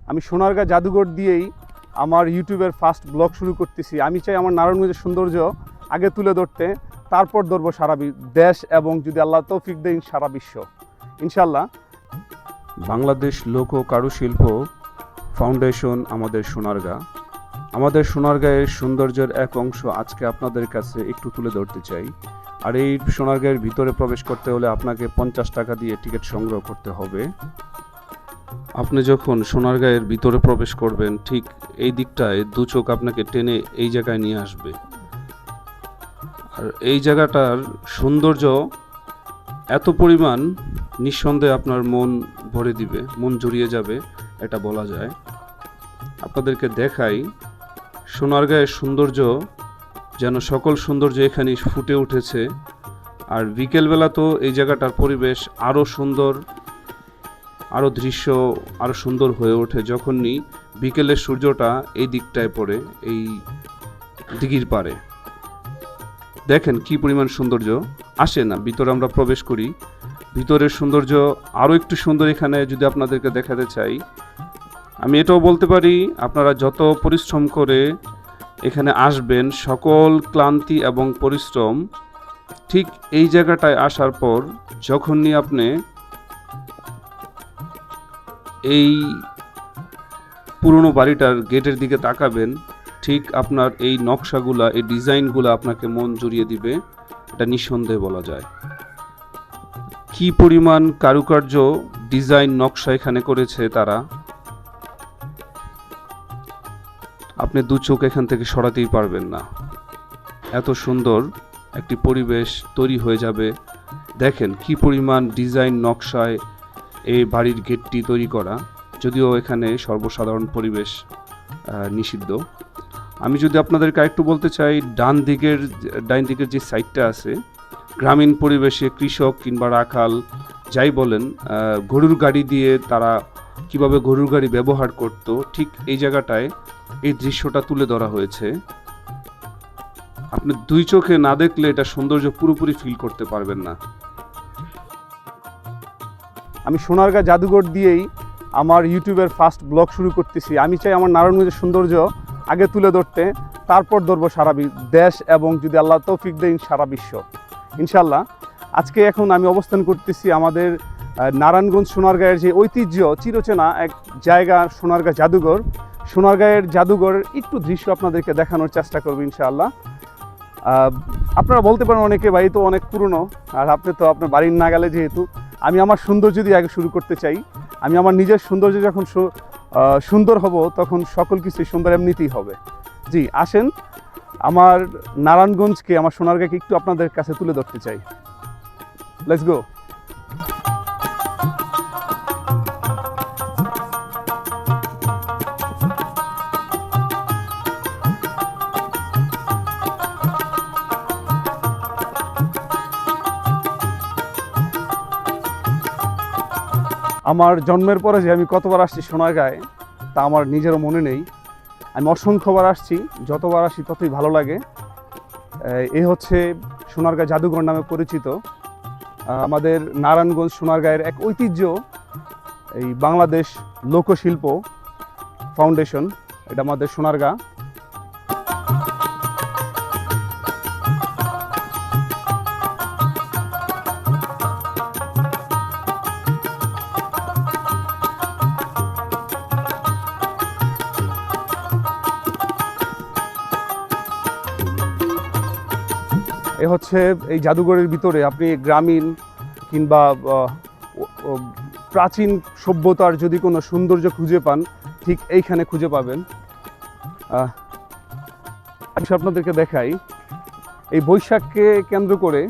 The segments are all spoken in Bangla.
আমি সোনারগাঁ জাদুঘর দিয়েই আমার ইউটিউবের ফার্স্ট ব্লগ শুরু করতেছি। আমি চাই আমার নারায়ণগঞ্জের সৌন্দর্য আগে তুলে ধরতে, তারপর ধরবো সারা দেশ এবং যদি আল্লাহ তৌফিক দেয় সারা বিশ্ব ইনশাল্লাহ। বাংলাদেশ লোক কারুশিল্প ফাউন্ডেশন আমাদের সোনারগাঁয়ের সৌন্দর্যের এক অংশ আজকে আপনাদের কাছে একটু তুলে ধরতে চাই। আর এই সোনারগাঁয়ের ভিতরে প্রবেশ করতে হলে আপনাকে 50 টাকা দিয়ে টিকিট সংগ্রহ করতে হবে। আপনি যখন সোনারগাঁয়ের ভিতরে প্রবেশ করবেন, ঠিক এই দিকটায় দু চোখ আপনাকে টেনে এই জায়গায় নিয়ে আসবে। আর এই জায়গাটার সৌন্দর্য এত পরিমাণ, নিঃসন্দেহে আপনার মন ভরে দিবে, মন জুড়িয়ে যাবে, এটা বলা যায়। আপনাদেরকে দেখাই সোনারগাঁয়ের সৌন্দর্য, যেন সকল সৌন্দর্য এখানে ফুটে উঠেছে। আর বিকেলবেলা তো এই জায়গাটার পরিবেশ আরও সুন্দর, আরও দৃশ্য আরও সুন্দর হয়ে ওঠে যখনই বিকেলের সূর্যটা এই দিকটায় পড়ে, এই দিঘির পাড়ে। দেখেন কি পরিমাণ সৌন্দর্য। আসে না ভিতরে আমরা প্রবেশ করি, ভিতরের সৌন্দর্য আরও একটু সুন্দর। এখানে যদি আপনাদেরকে দেখাতে চাই, আমি এটাও বলতে পারি আপনারা যত পরিশ্রম করে এখানে আসবেন, সকল ক্লান্তি এবং পরিশ্রম ঠিক এই জায়গাটায় আসার পর যখনই আপনি এই পুরনো বাড়িটার গেটের দিকে তাকাবেন, ঠিক আপনার এই নকশাগুলা, এই ডিজাইনগুলো আপনাকে মন জুড়িয়ে দিবে, এটা নিঃসন্দেহে বলা যায়। কি পরিমাণ কারুকার্য, ডিজাইন, নকশা এখানে করেছে তারা, আপনি দু চোখ এখান থেকে সরাতেই পারবেন না। এত সুন্দর একটি পরিবেশ তৈরি হয়ে যাবে। দেখেন কি পরিমাণ ডিজাইন, নকশায় এই বাড়ির গেটটি তৈরি করা, যদিও এখানে সর্বসাধারণ পরিবেশ নিষিদ্ধ। আমি যদি আপনাদেরকে একটু বলতে চাই, ডান দিকের যে সাইডটা আছে, গ্রামীণ পরিবেশে কৃষক কিংবা রাখাল যাই বলেন, গরুর গাড়ি দিয়ে তারা কিভাবে গরুর গাড়ি ব্যবহার করত, ঠিক এই জায়গাটায় এই দৃশ্যটা তুলে ধরা হয়েছে। আপনি দুই চোখে না দেখলে এটা সৌন্দর্য পুরোপুরি ফিল করতে পারবেন না। আমি সোনারগাঁ জাদুঘর দিয়েই আমার ইউটিউবের ফার্স্ট ব্লগ শুরু করতেছি। আমি চাই আমার নারায়ণগঞ্জের সৌন্দর্য আগে তুলে ধরতে, তারপর ধরবো সারা দেশ এবং যদি আল্লাহ তৌফিক দেয় সারা বিশ্ব ইনশাল্লাহ। আজকে এখন আমি অবস্থান করতেছি আমাদের নারায়ণগঞ্জ সোনারগাঁয়ের যে ঐতিহ্য চিরচেনা এক জায়গা, সোনারগাঁ জাদুঘর। সোনারগাঁয়ের জাদুঘরের একটু দৃশ্য আপনাদেরকে দেখানোর চেষ্টা করবো ইনশাআল্লাহ। আপনারা বলতে পারেন অনেকে, বাড়ি তো অনেক পুরনো, আর আপনি তো আপনার বাড়ির না গেলে, যেহেতু আমি আমার সৌন্দর্য দিয়ে আগে শুরু করতে চাই। আমি আমার নিজের সৌন্দর্য যখন সুন্দর হব, তখন সকল কিছুই সুন্দর এমনিতেই হবে। জি, আসেন আমার নারায়ণগঞ্জকে, আমার সোনারগাঁকে একটু আপনাদের কাছে তুলে ধরতে চাই। Let's go. আমার জন্মের পরে যে আমি কতবার আসছি সোনারগাঁয়ে তা আমার নিজেরও মনে নেই। আমি অসংখ্যবার আসছি, যতবার আসি ততই ভালো লাগে। এ হচ্ছে সোনারগাঁ জাদুঘর নামে পরিচিত আমাদের নারায়ণগঞ্জ সোনারগাঁয়ের এক ঐতিহ্য, এই বাংলাদেশ লোকশিল্প ফাউন্ডেশন, এটা আমাদের সোনারগাঁ। এ হচ্ছে এই জাদুঘরের ভিতরে আপনি গ্রামীণ কিংবা প্রাচীন সভ্যতার যদি কোনো সৌন্দর্য খুঁজে পান, ঠিক এইখানে খুঁজে পাবেন। আপনাদেরকে দেখাই, এই বৈশাখকে কেন্দ্র করে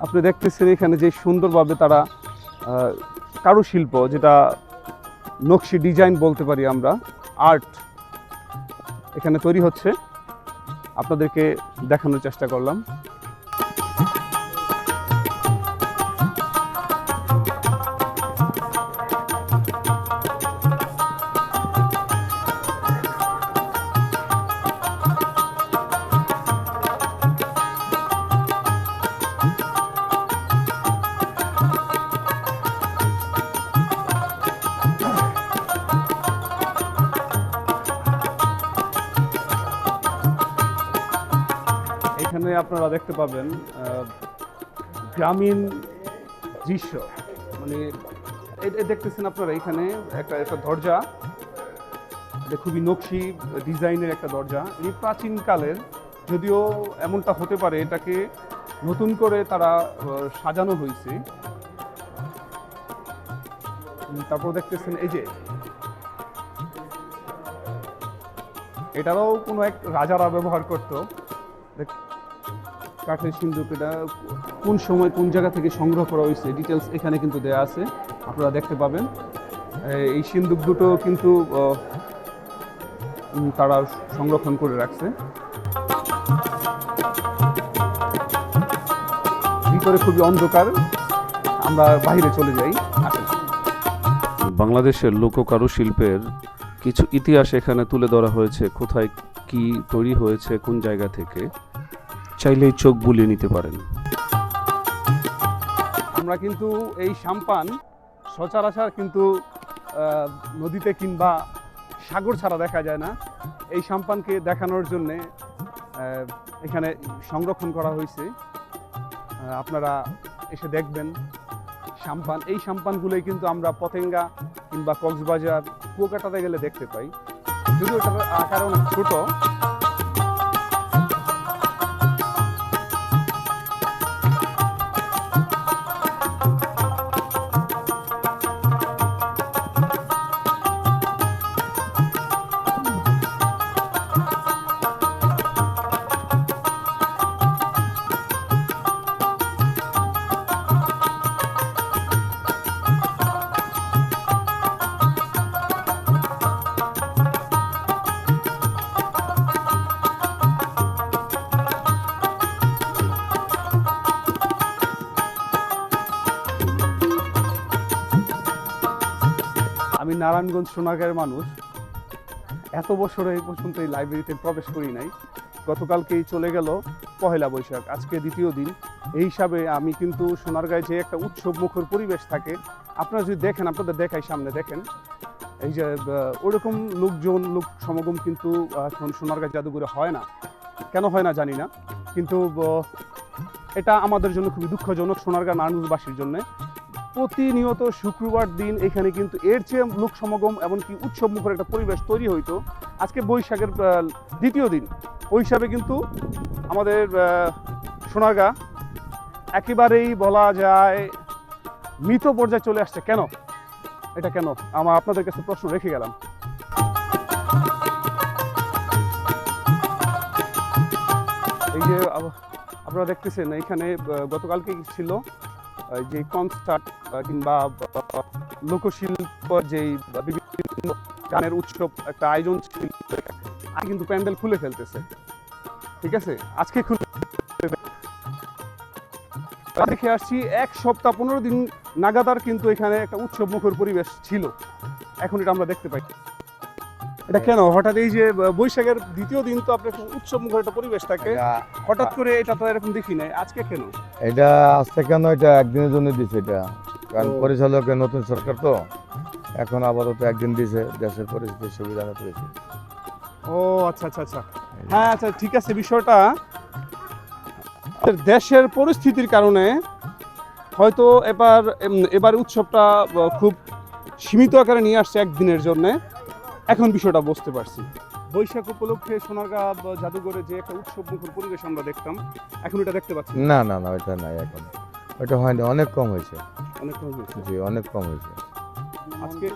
আপনি দেখতেছেন এখানে যে সুন্দরভাবে তারা কারুশিল্প, যেটা নকশি ডিজাইন বলতে পারি আমরা, আর্ট এখানে তৈরি হচ্ছে, আপনাদেরকে দেখানোর চেষ্টা করলাম। এখানে আপনারা দেখতে পাবেন গ্রামীণ দৃশ্য, মানে দেখতেছেন আপনারা এখানে একটা দরজা, এটা খুবই নকশি ডিজাইনের একটা দরজা। এই প্রাচীনকালের, যদিও এমনটা হতে পারে এটাকে নতুন করে তারা সাজানো হয়েছে। তারপর দেখতেছেন এই যে এটারও কোনো এক রাজারা ব্যবহার করত কাঠের সিন্দুক। এটা কোন সময় কোন জায়গা থেকে সংগ্রহ করা হয়েছে ডিটেলস এখানে কিন্তু দেয়া আছে, আপনারা দেখতে পাবেন। এই সিন্দুক দুটো কিন্তু তারা সংরক্ষণ করে রাখছে। ভিতরে খুবই অন্ধকার, আমরা বাইরে চলে যাই। আসেন। বাংলাদেশের লোককারুশিল্পের কিছু ইতিহাস এখানে তুলে ধরা হয়েছে, কোথায় কি তৈরি হয়েছে, কোন জায়গা থেকে, চাইলেই চোখ বুলিয়ে নিতে পারেন। আমরা কিন্তু এই সাম্পান সচরাচর কিন্তু নদীতে কিংবা সাগর ছাড়া দেখা যায় না। এই সাম্পানকে দেখানোর জন্যে এখানে সংরক্ষণ করা হয়েছে, আপনারা এসে দেখবেন সাম্পান। এই সাম্পানগুলোই কিন্তু আমরা পতেঙ্গা কিংবা কক্সবাজার কুয়াকাটাতে গেলে দেখতে পাই, যদিও এটার আকার অনেক ছোট। আমি নারায়ণগঞ্জ সোনারগাঁয়ের মানুষ, এত বছর এই পর্যন্ত এই লাইব্রেরিতে প্রবেশ করি নাই। গতকালকেই চলে গেল পহেলা বৈশাখ, আজকে দ্বিতীয় দিন। এই হিসাবে আমি কিন্তু সোনারগাঁয়ে যে একটা উৎসব মুখর পরিবেশ থাকে, আপনারা যদি দেখেন, আপনাদের দেখাই, সামনে দেখেন, এই যে ওরকম লোকজন লোক সমাগম কিন্তু এখন সোনারগাঁ জাদুঘরে হয় না। কেন হয় না জানি না, কিন্তু এটা আমাদের জন্য খুবই দুঃখজনক, সোনারগাঁ নারায়ণগঞ্জবাসীর জন্য। প্রতিনিয়ত শুক্রবার দিন এখানে কিন্তু এর চেয়ে লোক সমাগম এমনকি উৎসব মুখর একটা পরিবেশ তৈরি হইতো। আজকে বৈশাখের দ্বিতীয় দিন, ওই হিসাবে কিন্তু আমাদের সোনারগাঁ একেবারেই বলা যায় মৃত পর্যায়ে চলে আসছে। কেন, এটা কেন, আপনাদের কাছে প্রশ্ন রেখে গেলাম। এই যে আপনারা দেখতেছেন এখানে গতকালকে ছিল যে কনসার্ট কিংবা লোকশিল্প, যেই বিভিন্ন গানের উৎসব একটা আয়োজন ছিল, আর কিন্তু প্যান্ডেল খুলে ফেলতেছে। ঠিক আছে, আজকে খুলে দেখে আসছি 1 সপ্তাহ 15 দিন নাগাদার কিন্তু এখানে একটা উৎসব মুখর পরিবেশ ছিল, এখন এটা আমরা দেখতে পাই। এটা কেন হঠাৎ, এই যে বৈশাখের দ্বিতীয় দিন তো আপনার উৎসব মুখর একটা পরিবেশ থাকে, হঠাৎ করে এটা তো এরকম দেখি নাই, আজকে কেন? এটা আজকে কেন, এটা একদিনের জন্য দিছে এটা, কারণ পরিচালকের নতুন সরকার তো এখন আপাতত একদিন দিছে, দেশের পরিস্থিতির সুবিধা মতো। ও আচ্ছা আচ্ছা আচ্ছা, হ্যাঁ আচ্ছা ঠিক আছে। বিষয়টা দেশের পরিস্থিতির কারণে হয়তো এবার উৎসবটা খুব সীমিত আকারে নিয়ে আসছে একদিনের জন্যে, এখন বিষয়টা বুঝতে পারছি। বৈশাখ উপলক্ষে সোনারগাঁ জাদুঘরে যে একটা উৎসব মুখর পরিবেশ আমরা দেখতাম, এখন এটা দেখতে পাচ্ছি না। না না, ওইটা নাই এখন, ওইটা হয়নি, অনেক কম হয়েছে, অনেক কম হয়েছে। জি অনেক কম হয়েছে। আজকে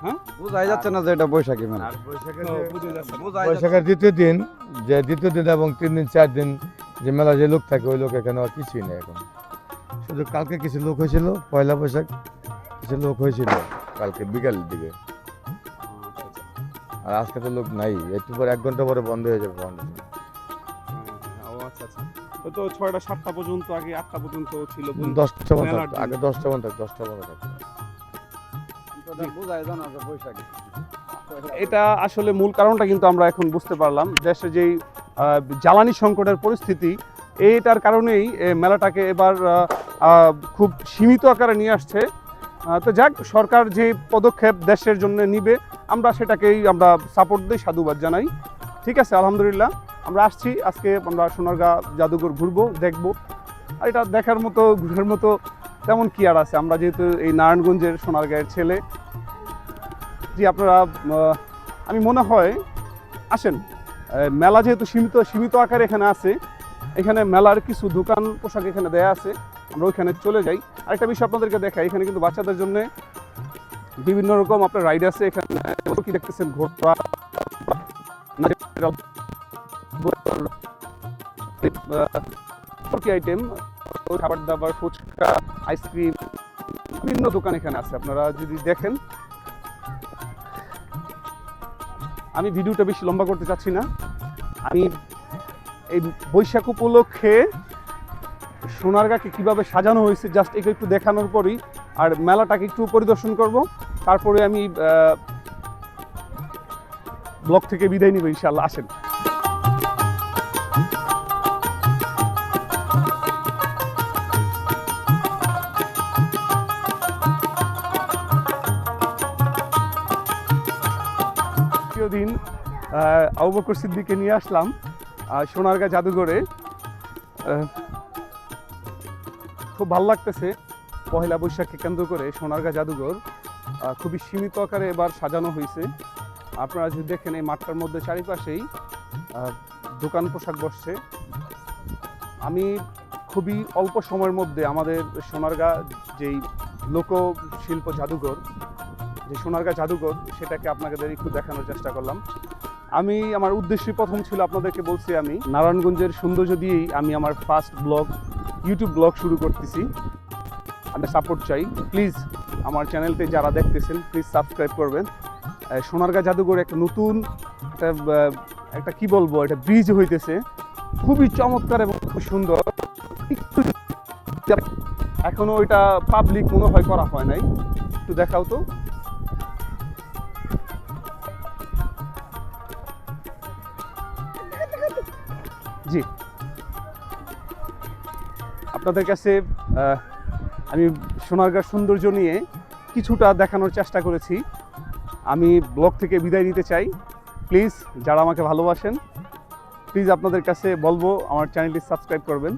হ্যাঁ বোঝাই যাচ্ছে না যে এটা বৈশাখী মেলা। বৈশাখের দ্বিতীয় দিন, যে দ্বিতীয় দিন এবং 3 দিন 4 দিন যে মেলা যে লোক থাকে, ওই লোক এখানে আর কিছুই নেই এখন। শুধু কালকে কিছু লোক হয়েছিল, পয়লা বৈশাখ কিছু লোক হয়েছিল কালকে বিকালের দিকে, আর আজকে তো লোক নাই। একটু পরে 1 ঘন্টা পরে বন্ধ হয়ে যাবে ফাউন্ডেশন। ও আচ্ছা আচ্ছা, তো 6টা 7টা পর্যন্ত, আগে 8টা পর্যন্ত ছিল, 10টা বন্ধ মেলার থাকতো, দিন। আগে 10টা বন্ধ থাকতো, 10টা বন্ধ থাকতো। বোঝাই জানা যে বৈশাখী। এটা আসলে মূল কারণটা কিন্তু আমরা এখন বুঝতে পারলাম, দেশে যেই জ্বালানি সংকটের পরিস্থিতি, এইটার কারণেই মেলাটাকে এবার খুব সীমিত আকারে নিয়ে আসছে। তো যাক, সরকার যে পদক্ষেপ দেশের জন্য নিবে, আমরা সেটাকেই আমরা সাপোর্ট দিই, সাধুবাদ জানাই। ঠিক আছে, আলহামদুলিল্লাহ। আমরা আসছি আজকে, আমরা সোনারগাঁ জাদুঘর ঘুরবো, দেখবো। আর এটা দেখার মতো, ঘুরার মতো তেমন কি আর আছে। আমরা যেহেতু এই নারায়ণগঞ্জের সোনারগাঁয়ের ছেলে, জি আপনারা আমি মনে হয় আসেন। মেলা যেহেতু সীমিত আকারে এখানে আছে, এখানে মেলার কিছু দোকান পোশাক এখানে দেয়া আছে, আমরা ওইখানে চলে যাই। আরেকটা বিষয় আপনাদেরকে দেখাই, এখানে কিন্তু বাচ্চাদের জন্য বিভিন্ন রকম আপনার রাইড আছে। এখানে কি দেখতেছেন, ঘোড়া, আইটেম, খাবার দাবার, ফুচকা, আইসক্রিম, বিভিন্ন দোকান এখানে আছে। আপনারা যদি দেখেন, আমি ভিডিওটা বেশি লম্বা করতে চাচ্ছি না। আমি এই বৈশাখ উপলক্ষে সোনারগাঁকে কিভাবে সাজানো হয়েছে জাস্ট একটু দেখানোর পরই, আর মেলাটাকে একটু পরিদর্শন করব, তারপরে আমি ব্লগ থেকে বিদায় নিব ইনশাআল্লাহ। আসেন। দিন আবু বকর সিদ্দিককে নিয়ে আসলাম সোনারগাঁ জাদুঘরে। খুব ভালো লাগতেছে। পহেলা বৈশাখকে কেন্দ্র করে সোনারগাঁ জাদুঘর খুবই সীমিত আকারে এবার সাজানো হয়েছে। আপনারা যদি দেখেন, এই মাঠটার মধ্যে চারিপাশেই দোকান পোশাক বসছে। আমি খুবই অল্প সময়ের মধ্যে আমাদের সোনারগাঁ যেই লোকশিল্প জাদুঘর, যে সোনারগাঁ জাদুঘর, সেটাকে আপনাদের একটু দেখানোর চেষ্টা করলাম। আমি আমার উদ্দেশ্যই প্রথম ছিল, আপনাদেরকে বলছি, আমি নারায়ণগঞ্জের সৌন্দর্য দিয়েই আমি আমার ফার্স্ট ইউটিউব ব্লগ শুরু করতেছি। আমি সাপোর্ট চাই। প্লিজ আমার চ্যানেলটি যারা দেখতেছেন, প্লিজ সাবস্ক্রাইব করবেন। সোনারগাঁ জাদুঘর একটা নতুন একটা কি বলবো, একটা ব্রিজ হইতেছে, খুবই চমৎকার এবং খুব সুন্দর। এখনো ওইটা পাবলিক মনে হয় করা হয় নাই, একটু দেখাও তো। জি, আপনাদের কাছে আমি সোনারগাঁর সৌন্দর্য নিয়ে কিছুটা দেখানোর চেষ্টা করেছি। আমি ব্লগ থেকে বিদায় নিতে চাই। প্লিজ যারা আমাকে ভালোবাসেন, প্লিজ আপনাদের কাছে বলবো আমার চ্যানেলটি সাবস্ক্রাইব করবেন।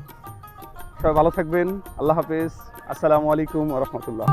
সবাই ভালো থাকবেন। আল্লাহ হাফেজ। আসসালামু আলাইকুম ওয়া রাহমাতুল্লাহ।